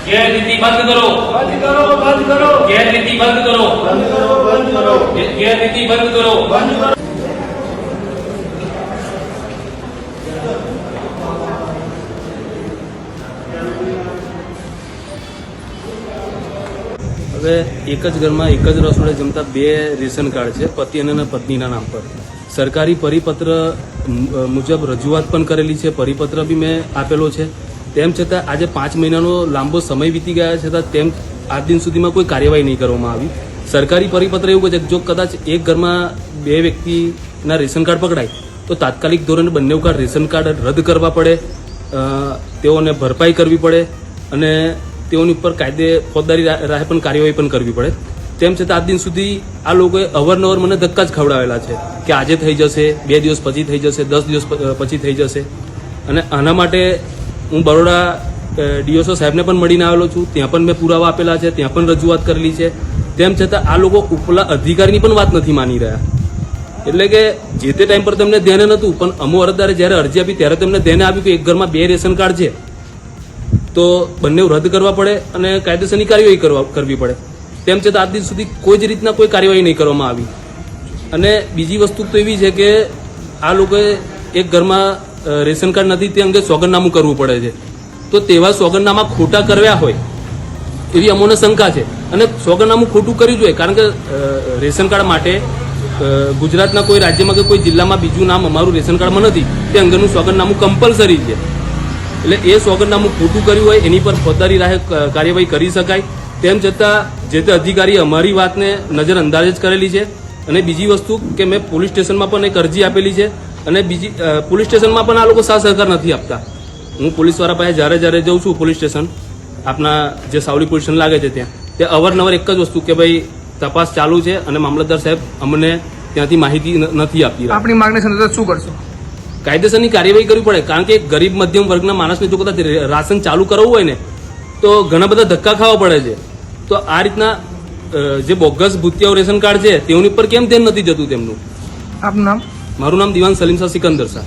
ગેરરીતિ બંધ કરો, બંધ કરો, બંધ કરો, ગેરરીતિ બંધ કરો, બંધ કરો, બંધ કરો, ગેરરીતિ બંધ કરો. બંધ કરો. હવે એક જ ઘરમાં એક જ રસોડે જમતા બે રેશન કાર્ડ છે, પતિ અને પત્નીના નામ પર. સરકારી પરિપત્ર મુજબ રજૂઆત પણ કરેલી છે, પરિપત્ર બી મેં આપેલો છે. તેમ છતાં આજે 5 મહિનાનો લાંબો સમય વીતી ગયા છતાં તેમ આજ દિન સુધીમાં કોઈ કાર્યવાહી નહીં કરવામાં આવી. સરકારી પરિપત્ર એવું કહે છે કે જો કદાચ એક ઘરમાં બે વ્યક્તિના રેશન કાર્ડ પકડાય તો તાત્કાલિક ધોરણે બંને કાર્ડ રેશન કાર્ડ રદ કરવા પડે, તેઓને ભરપાઈ કરવી પડે અને તેઓની ઉપર કાયદે ફોજદારી રાહે પણ કાર્યવાહી પણ કરવી પડે. તેમ છતાં આજ દિન સુધી આ લોકોએ અવારનવાર મને ધક્કા જ ખવડાવેલા છે કે આજે થઈ જશે, 2 દિવસ પછી થઈ જશે, 10 દિવસ પછી થઈ જશે. અને આના માટે હું બરોડા ડીઓસો સાહેબને પણ મળીને આવેલો છું, ત્યાં પણ મેં પુરાવા આપેલા છે, ત્યાં પણ રજૂઆત કરેલી છે. તેમ છતાં આ લોકો ઉપલા અધિકારીની પણ વાત નથી માની રહ્યા. એટલે કે જે તે ટાઈમ પર તેમને ધ્યાને નહોતું, પણ અમો અરજદારે જ્યારે અરજી આપી ત્યારે તેમને ધ્યાને આવ્યું કે એક ઘરમાં 2 રેશન કાર્ડ છે તો બંને રદ કરવા પડે અને કાયદેસરની કાર્યવાહી કરવી પડે. તેમ છતાં આજ દિન સુધી કોઈ જ રીતના કોઈ કાર્યવાહી નહીં કરવામાં આવી. અને બીજી વસ્તુ તો એવી છે કે આ લોકોએ એક ઘરમાં રેશન કાર્ડ નથી તે અંગે સોગંદનામું કરવું પડે છે. તો તેવા સોગંદનામા ખોટા કર્યા હોય એવી અમોને શંકા છે. અને સોગંદનામું ખોટું કર્યું જોઈએ, કારણ કે રેશન કાર્ડ માટે ગુજરાતના કોઈ રાજ્યમાં કે કોઈ જિલ્લામાં બીજું નામ અમારું રેશન કાર્ડમાં નથી, તે અંગેનું સોગંદનામું કમ્પલસરી છે. એટલે એ સોગંદનામું ખોટું કર્યું હોય એની પર ફોજદારી રાહે કાર્યવાહી કરી શકાય. તેમ છતાં જે તે અધિકારી અમારી વાતને નજરઅંદાજ જ કરેલી છે. અને બીજી વસ્તુ કે મેં પોલીસ સ્ટેશનમાં પણ એક અરજી આપેલી છે અને બીજી પોલીસ સ્ટેશનમાં પણ આ લોકો સાથ સહકાર નથી આપતા. હું પોલીસવાળા પાસે જ્યારે જઉં છું પોલીસ સ્ટેશન, આપના જે સાવલી પોલીસ સ્ટેશન લાગે છે ત્યાં અવારનવાર એક જ વસ્તુ કે ભાઈ તપાસ ચાલુ છે અને મામલતદાર સાહેબ અમને ત્યાંથી માહિતી નથી આપી રહ્યા. આપણી માંગણી સંદર્ભે શું કરશો? કાયદેસરની કાર્યવાહી કરવી પડે, કારણ કે ગરીબ મધ્યમ વર્ગના માણસને જો કદાચ રાશન ચાલુ કરવું હોય ને તો ઘણા બધા ધક્કા ખાવા પડે છે. તો આ રીતના જે બોગસ ભૂતિયાઓ રેશન કાર્ડ છે તેઓની પર કેમ ધ્યાન નથી જતું તેમનું? આપનું નામ? મારું નામ દિવાન સલીમ શાહ સિકંદર શાહ.